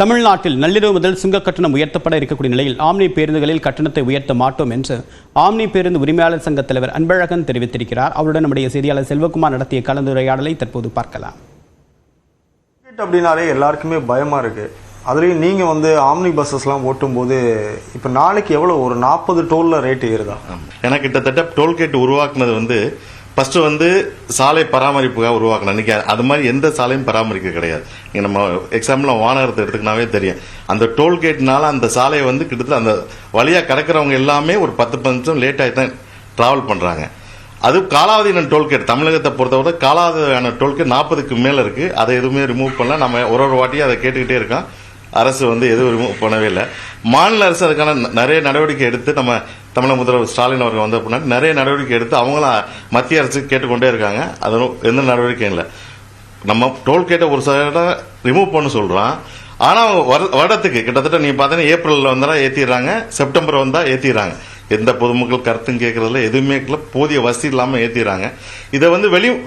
தமிழ்நாட்டில் நள்ளிரவு முதல் சுங்க கட்டணம் உயர்த்தப்பட இருக்கக்கூடிய நிலையில் ஆம்னி பேருந்துகளில் கட்டணத்தை உயர்த்த மாட்டோம் என்று ஆம்னி பேருந்து உரிமையாளர் சங்க தலைவர் அன்பழகன் தெரிவித்திருக்கிறார். அவருடன் நம்முடைய செய்தியாளர் செல்வகுமார் நடத்திய கலந்துரையாடலை தற்போது பார்க்கலாம். அப்படின்னாலே எல்லாருக்குமே பயமா இருக்கு. அதுலேயும் நீங்கள் ஆம்னி பஸ்ஸஸ்லாம் ஓட்டும்போது இப்போ நாளைக்கு எவ்வளோ ஒரு 40 டோலில் ரேட்டு ஏறுதா? ஏன்னா கிட்டத்தட்ட டோல்கேட் உருவாக்குனது ஃபர்ஸ்ட் சாலை பராமரிப்புக்காக உருவாக்கணும். இன்னைக்கு அது மாதிரி எந்த சாலையும் பராமரிக்க கிடையாது. நம்ம எக்ஸாம்பிள் வானகரத்தை எடுத்துக்கினாவே தெரியும். அந்த டோல்கேட்னால அந்த சாலையை கிட்டத்தட்ட அந்த வழியா கடக்கிறவங்க எல்லாமே ஒரு 10 நிமிஷம் லேட் ஆகி தான் டிராவல் பண்றாங்க. அது காலாவதியான டோல்கேட் தமிழகத்தை பொறுத்தவரை காலாவதியான டோல்கேட் 40க்கு மேல இருக்கு. அதை எதுவுமே ரிமூவ் பண்ணல. நம்ம ஒரு வாட்டியும் அதை கேட்டுக்கிட்டே இருக்கோம். அரசு எதுவும் ரிமூவ் பண்ணவே இல்லை. மாநில அரசு அதுக்கான நிறைய நடவடிக்கை எடுத்து நம்ம தமிழக முதல்வர் ஸ்டாலின் அவர்கள் வந்த பின்னாடி நிறைய நடவடிக்கை எடுத்து அவங்களும் மத்திய அரசு கேட்டுக்கொண்டே இருக்காங்க. அது எந்த நடவடிக்கையும் இல்லை. நம்ம டோல்கேட்டை ஒரு சில ரிமூவ் பண்ண சொல்றோம். ஆனா வருடத்துக்கு கிட்டத்தட்ட நீங்க பாத்தீங்கன்னா ஏப்ரல்ல வந்தா ஏத்திடுறாங்க, செப்டம்பர் வந்தா ஏத்திடுறாங்க. எந்த பொதுமக்கள் கருத்தும் கேட்கறதுல எதுவுமே போதிய வசதி இல்லாம ஏத்திடுறாங்க. இதை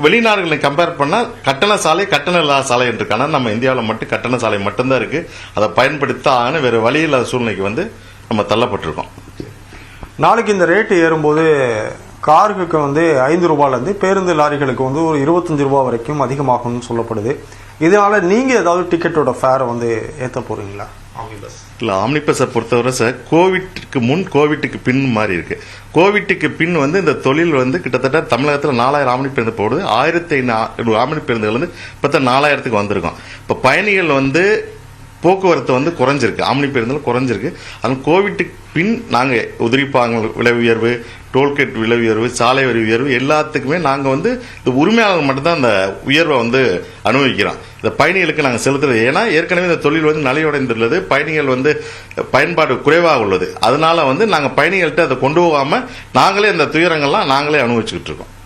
வெளிநாடுகளை கம்பேர் பண்ணா கட்டண சாலை கட்டண இல்லாத சாலை இருக்கான நம்ம இந்தியாவில் மட்டும் கட்டண சாலை மட்டும்தான் இருக்கு. அதை பயன்படுத்த வேற வழி இல்லாத சூழ்நிலைக்கு நம்ம தள்ளப்பட்டிருக்கோம். நாளைக்கு இந்த ரேட்டு ஏறும்போது காருக்கு 5 ரூபாயிலிருந்து பேருந்து லாரிகளுக்கு ஒரு 25 ரூபாய் வரைக்கும் அதிகமாகும்னு சொல்லப்படுது. இதனால நீங்க ஏதாவது டிக்கெட்டோட ஃபேரை ஏற்ற போறீங்களா? இல்ல, ஆம்னி பஸ்ஸை பொறுத்தவரை சார் கோவிட்டுக்கு முன் கோவிட்டுக்கு பின் மாதிரி இருக்கு. கோவிட்டுக்கு பின் இந்த தொழில் கிட்டத்தட்ட தமிழகத்தில் 4000 ஆம்னி பேருந்து போடுது. 1500 ஆம்னி பேருந்துகள் இப்ப 4000க்கு வந்திருக்கும். இப்ப பயணிகள் போக்குவரத்து குறைஞ்சிருக்கு, ஆம்னி பேருந்துல குறைஞ்சிருக்கு. அதனால கோவிட்டுக்கு பின் நாங்க உதிரிப்பாங்க விலை உயர்வு, டோல்கேட் விலை உயர்வு, சாலை வரி உயர்வு எல்லாத்துக்குமே நாங்க இந்த உரிமையாளர்கள் மட்டும்தான் அந்த உயர்வை அனுபவிக்கிறோம். இந்த பயணிகளுக்கு நாங்கள் செலுத்துறது ஏன்னா ஏற்கனவே இந்த தொழில் நலிவடைந்துள்ளது. பயணிகள் பயன்பாடு குறைவாக உள்ளது. அதனால நாங்கள் பயணிகள்கிட்ட அதை கொண்டு போகாம நாங்களே இந்த துயரங்கள்லாம் நாங்களே அனுபவிச்சுக்கிட்டு இருக்கோம்.